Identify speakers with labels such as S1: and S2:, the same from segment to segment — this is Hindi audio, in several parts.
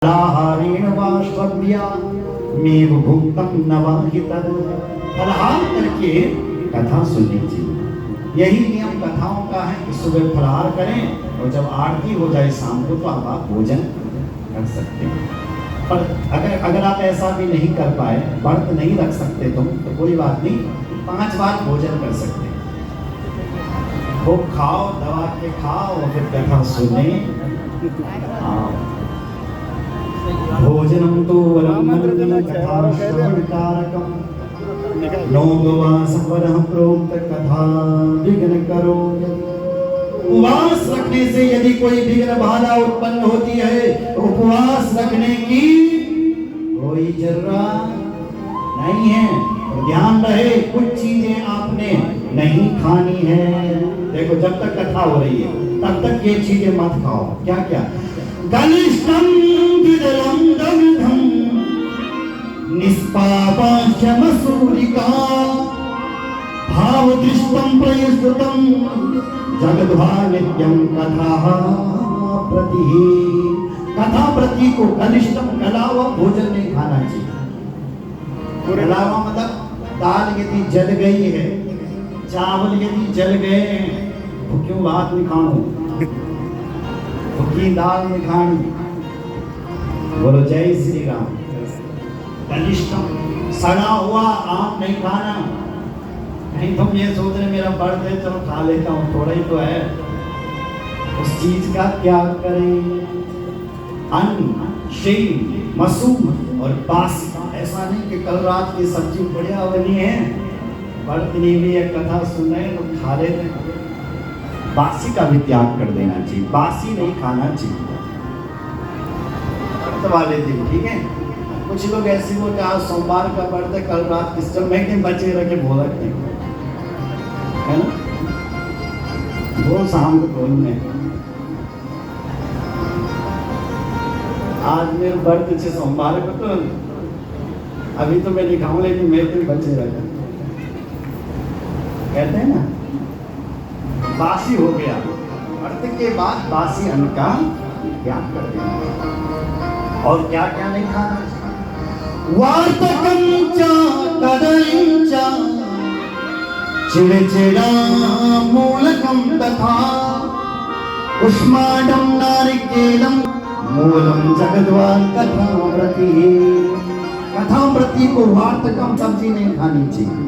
S1: फलाहारेण वा श्रव्या मेव भुक्तम न वा हितः। फलाहार करके कथा सुननी चाहिए। यही नियम कथाओं का है कि सुबह फलाहार करें और जब आरती हो जाए शाम को तो आप भोजन कर सकते हैं। पर अगर आप ऐसा भी नहीं कर पाए, व्रत नहीं रख सकते तुम, तो कोई बात नहीं, 5 बार भोजन कर सकते हैं। वो खाओ, दबा के खाओ और फिर कथा सुने। भोजनम तो वरम कथा श्रवणकारकम नो उपवास परः प्रोक्त कथा विघ्न करो। उपवास रखने से यदि कोई विघ्न बाधा उत्पन्न होती है तो उपवास रखने की कोई जरूरत नहीं है। और ध्यान रहे, कुछ चीजें आपने नहीं खानी है। देखो, जब तक कथा हो रही है तब तक ये चीजें मत खाओ। क्या क्या? गलिष्ठं विदलं दग्धं निष्पापाश्यमसूरिका भावदृष्टं प्रयुष्टं जगद्भा नित्यं कथाः प्रतिः। कथा प्रति को गलिष्ठम गला हुआ भोजन नहीं खाना चाहिए। गला हुआ मतलब दाल यदि जल गई है, चावल यदि जल गए हैं तो क्यों भात नहीं खाऊं, की दाल में खानी। बोलो जय श्री राम। कनिष्ठम सड़ा हुआ आम नहीं खाना। नहीं तुम ये सोच रहे मेरा व्रत है चलो खा लेता हूँ, थोड़ा ही तो है, उस चीज का त्याग करें। अन्न, शेन, मसूम और बासी। ऐसा नहीं कि कल रात की सब्जी बढ़िया बनी है, व्रत नहीं भी है, कथा सुन रहे तो खा लेते हैं। बासी का भी त्याग कर देना चाहिए, बासी नहीं खाना चाहिए व्रत वाले दिन, ठीक है। कुछ लोग ऐसे हो कि आज सोमवार का व्रत है, कल रात किस जब मैं के बचे रखे बोला है ना, वो शाम को कौन में आज मेरे व्रत से सोमवार को तो अभी तो मैं नहीं खाऊं, लेकिन मेरे दिन बचे रखे कहते हैं ना, बासी हो गया। व्रत के बाद बासी अन्न का त्याग कर देना। और क्या क्या नहीं खाना? वार्तकं च कदलीं च चिरचिरा मूलकं तथा उष्माडं नारिकेलं मूलं जगद्वा कथामृति। कथामृति को वार्तकम सब्जी नहीं खानी चाहिए,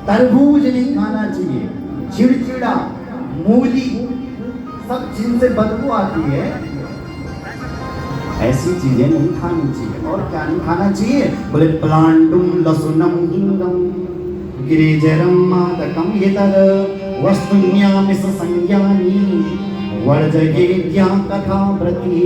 S1: तरबूज नहीं खाना चाहिए, चिड़चिड़ा, मूली, सब जिनसे बदबू आती है ऐसी चीजें नहीं खानी चाहिए। और क्या नहीं खाना चाहिए? बोले प्लांडुम लसुनम हिंगम गिरिजरम मादकम हितर वस्तुन्यामिस संज्ञानी वर्जयेत्या कथामृति।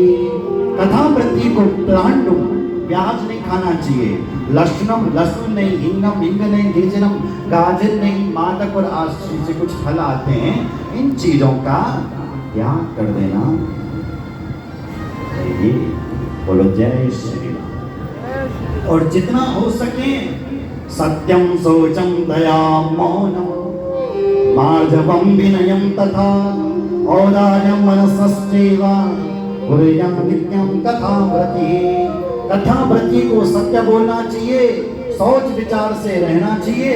S1: कथामृति को प्लांडुम प्याज नहीं खाना चाहिए, लसुनम लहसुन नहीं, हिंगम हिंग नहीं, गिरिजरम गाजर नहीं, मादक और आश्चर्य से कुछ फल आते हैं, इन चीजों का त्याग कर देना चाहिए। बोलो जय श्री राम। और जितना हो सके सत्यम शौचम दया मौनम मार्जवम विनयम तथा औदार्यम मनसश्चैव कुर्या नित्यं कथामृति। कथामृति को सत्य बोलना चाहिए, सोच विचार से रहना चाहिए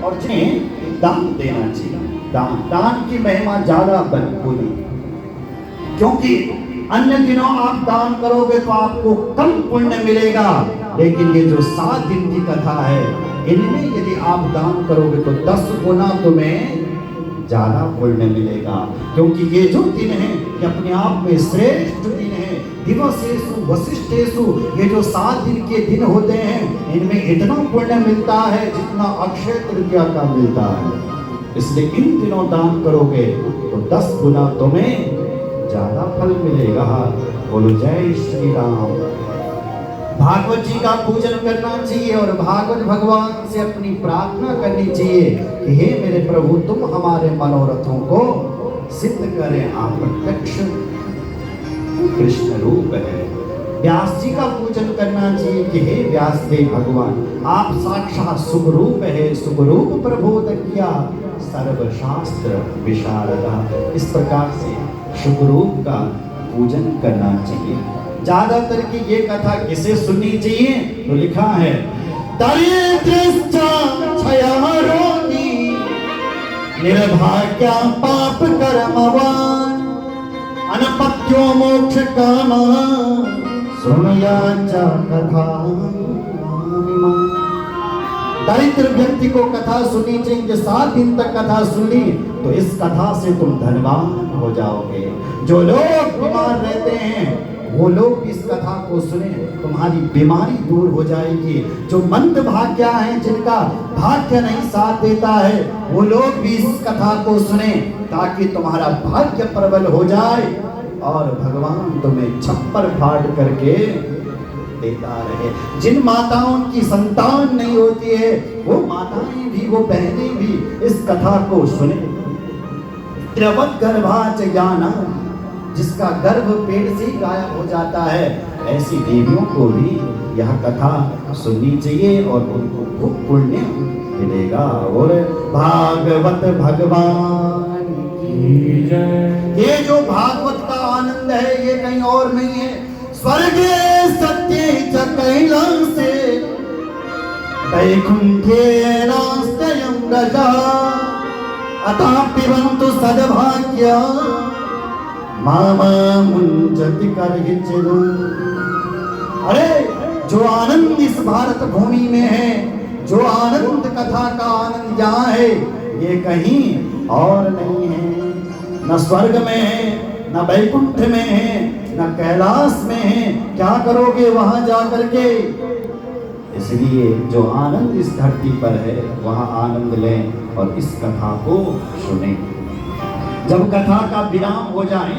S1: और जिन्हें दान देना चाहिए। दान की महिमा ज्यादा होगी, क्योंकि अन्य दिनों आप दान करोगे तो आपको कम पुण्य मिलेगा, लेकिन ये जो 7 दिन की कथा है इनमें यदि आप दान करोगे तो 10 गुना तुम्हें ज्यादा पुण्य मिलेगा। क्योंकि ये जो दिन है ये अपने आप में श्रेष्ठ दिन है। दिवसेषु वसिष्ठेषु, ये जो 7 दिन के दिन होते हैं इनमें इतना पुण्य मिलता है जितना अक्षय तृतीया का मिलता है। इसलिए इन दिनों दान करोगे तो 10 गुना तुम्हें ज्यादा फल मिलेगा। बोलो जय श्री राम। भागवत जी का पूजन करना चाहिए और भागवत भगवान से अपनी प्रार्थना करनी चाहिए कि हे मेरे प्रभु तुम हमारे मनोरथों को सिद्ध करें। आप प्रत्यक्ष कृष्ण रूप है। व्यास जी का पूजन करना चाहिए कि हे व्यास देव भगवान आप साक्षात सुखरूप है, सुखरूप प्रबोधकिया सर्वशास्त्र विशारदा। इस प्रकार से सुखरूप का पूजन करना चाहिए। ज्यादातर की ये कथा किसे सुननी चाहिए? तो लिखा है दरिद्रश्च क्षयरोगी निर्भाग्या पाप कर्मवान अनपत्यो मोक्ष कामा शृणुयाच्च कथा। दरिद्र व्यक्ति को कथा सुननी चाहिए। 7 दिन तक कथा सुनी तो इस कथा से तुम धनवान हो जाओगे। जो लोग बीमार रहते हैं वो लोग इस कथा को सुने, तुम्हारी बीमारी दूर हो जाएगी। जो मंद भाग्य हैं, जिनका भाग्य नहीं साथ देता है, वो लोग भी इस कथा को सुने ताकि तुम्हारा भाग्य प्रबल हो जाए और भगवान तुम्हें छप्पर फाड़ करके देता रहे। जिन माताओं की संतान नहीं होती है वो माताएं भी, वो बहनें भी इस कथा को सुने। त्र्यवत गर्भाच ज्ञाना, जिसका गर्भ पेट से गायब हो जाता है, ऐसी देवियों को भी यह कथा सुननी चाहिए और उनको खूब पुण्य मिलेगा। और भागवत भगवान की जय। ये जो भागवत का आनंद है ये कहीं और नहीं है। स्वर्गे सत्ये च कैलासे वैकुंठे नास्त्ययं गजा अतः पिबन्तु सद्भाग्या मामा मुंजति करहिचिदु। अरे जो आनंद इस भारत भूमि में है, जो आनंद कथा का आनंद यहाँ है, ये कहीं और नहीं है। न स्वर्ग में है, न वैकुंठ में है, न कैलाश में है। क्या करोगे वहां जाकर के? इसलिए जो आनंद इस धरती पर है वहां आनंद लें और इस कथा को सुने। जब कथा का विराम हो जाए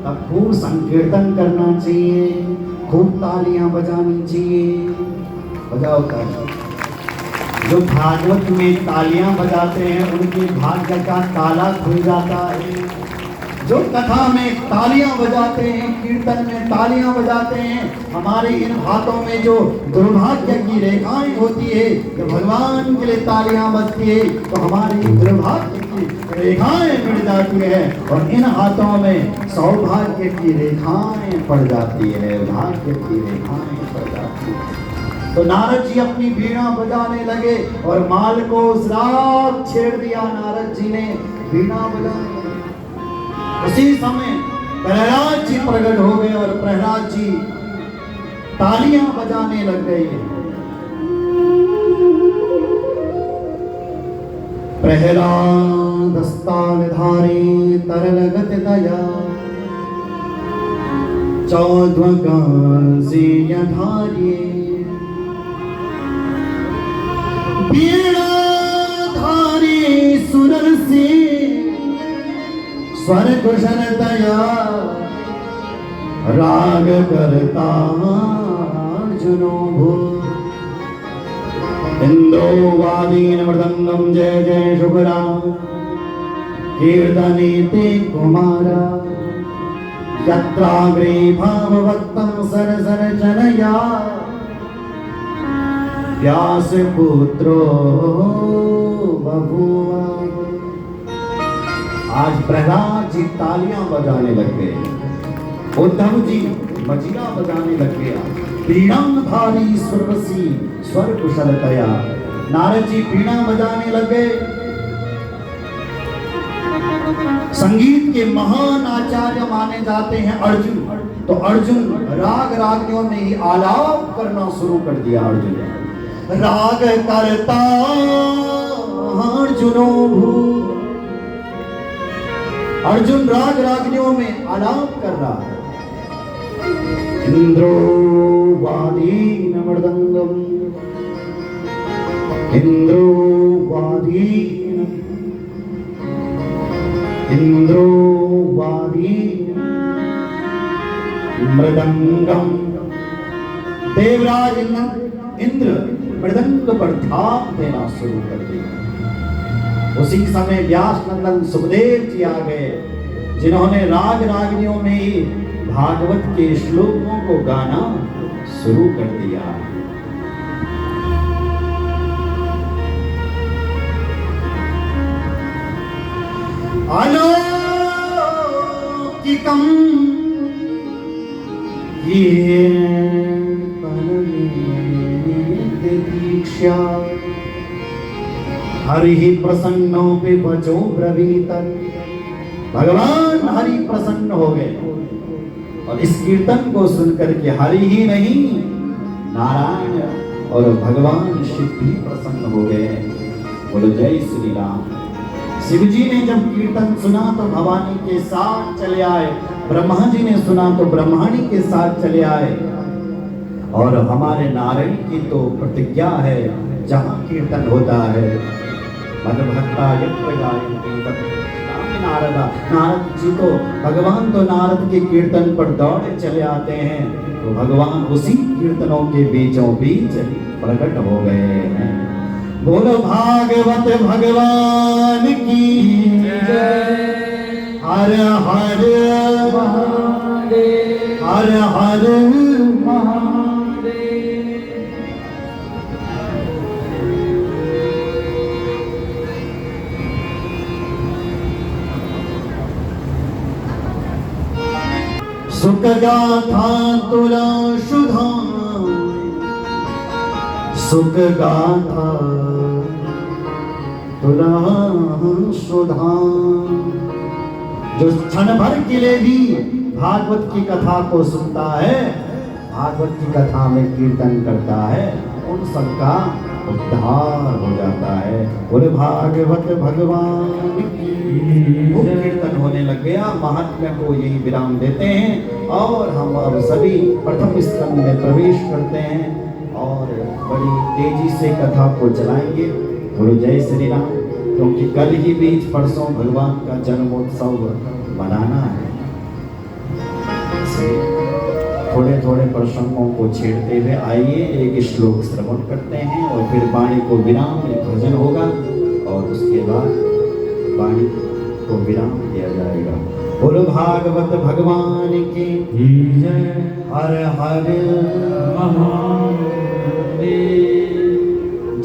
S1: तब खूब संकीर्तन करना चाहिए, खूब तालियां बजानी चाहिए। बजाओ तालियां। जो भागवत में तालियां बजाते हैं उनके भाग्य का ताला खुल जाता है। जो कथा में तालियां बजाते हैं, कीर्तन में तालियां बजाते हैं, हमारे इन हाथों में जो दुर्भाग्य की रेखाएं होती है, तो भगवान के लिए तालियां बजती है तो हमारी दुर्भाग्य की रेखाएं मिट जाती है और इन हाथों में सौभाग्य की रेखाएं पड़ जाती है, भाग्य की रेखाएं पड़ जाती है। तो नारद जी अपनी वीणा बजाने लगे और माल को श्राप छेड़ दिया। नारद जी ने वीणा बजाने, उसी समय प्रहलाद जी प्रकट हो गए और प्रहलाद जी तालियां बजाने लग गए। प्रहलाद स्थानधारी तरलगत दया चौद्वगांसीयधारी वीणाधारी सुरसी स्वर कुशल दया राग करता अर्जुनो भू इंदो वादीन मृदंगम जय जय शुभरा कीर्तने ते कुमारा यत्राग्रे भाववक्तं सर सर जनया व्यास पुत्रो बभूवा। आज प्रहलाद जी तालियां बजाने लग गए, उद्धव जी मजीरा बजाने लग गया। वीणाधारी सुरवसी स्वर कुशल दया, नारद जी वीणा बजाने लग गए। संगीत के महान आचार्य माने जाते हैं अर्जुन। तो अर्जुन राग रागियों में ही आलाप करना शुरू कर दिया। अर्जुन राग करता अर्जुनो भू, अर्जुन राग रागिनियों में आलाप कर रहा है। इंद्रो वादीन मृदंगम इंद्रो वादीन इंद्रो वादीन मृदंगम। देवराज इंद्र मृदंग पर थाप देना शुरू कर दिया। उसी समय व्यास नंदन सुखदेव जी आ गए, जिन्होंने राग रागिनियों में ही भागवत के श्लोकों को गाना शुरू कर दिया। अलौकिकं दीक्षा हरि प्रसन्नो पे बचो ब्रवीत। भगवान हरि प्रसन्न हो गए और इस कीर्तन को सुनकर के हरि ही नहीं नारायण और भगवान शिव भी प्रसन्न हो गए। बोलो जय श्री राम। शिव जी ने जब कीर्तन सुना तो भवानी के साथ चले आए, ब्रह्मा जी ने सुना तो ब्रह्माणी के साथ चले आए। और हमारे नारायण की तो प्रतिज्ञा है, जहां कीर्तन होता है मदभक्ता यत्र गायन्ति तत्र नारदा। नारद जी तो भगवान तो नारद के कीर्तन पर दौड़े चले आते हैं, तो भगवान उसी कीर्तनों के बीचों बीच प्रकट हो गए हैं। बोलो भागवत भगवान की जय। हर हर महादेव, हर हर महादेव। सुख गाथा तुला सुधा, सुख गाथा तुला सुधा। जो क्षण भर के लिए भी भागवत की कथा को सुनता है, भागवत की कथा में कीर्तन करता है, उन सबका उद्धार हो जाता है। बोले भागवत भगवान की। वो कीर्तन होने लग गया, महात्म्य को यही विराम देते हैं और हम अब सभी प्रथम स्कंद में प्रवेश करते हैं और बड़ी तेजी से कथा को चलाएंगे। बोलो जय श्री राम। क्योंकि कल ही बीच परसों भगवान का जन्मोत्सव मनाना है। थोड़े थोड़े प्रसंगों को छेड़ते हुए आइए एक श्लोक श्रवण करते हैं और फिर वाणी को विराम, एक भजन होगा और उसके बाद वाणी को विराम दिया जाएगा। बोलो भागवत भगवान की जय। हर हर महादेव।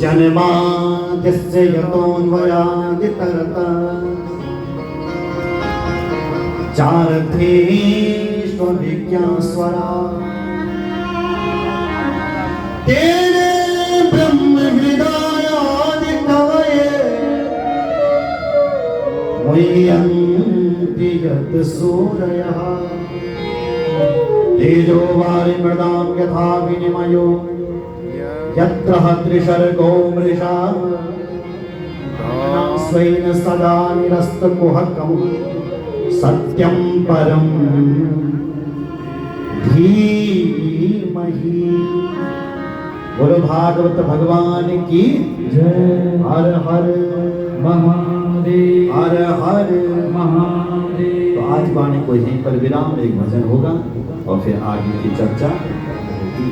S1: जन्माद्यस्य यतोऽन्वयादितरतश्चार्थेष्वभिज्ञास्वरा तेने ब्रह्म हृदयादिकवये मुह्यन्ति यत् सूरयः। तेजो वारिमृदां यथा विनिमयो यत्र त्रिशर्गो मृषा स्वेन सदा निरस्तकुहकं सत्यं परं धीमहि। बोलो भागवत भगवान की जय। हर हर महादेव, हर हर महादेव। तो आज वाणी को यहीं पर विराम, एक भजन होगा और फिर आगे की चर्चा होगी।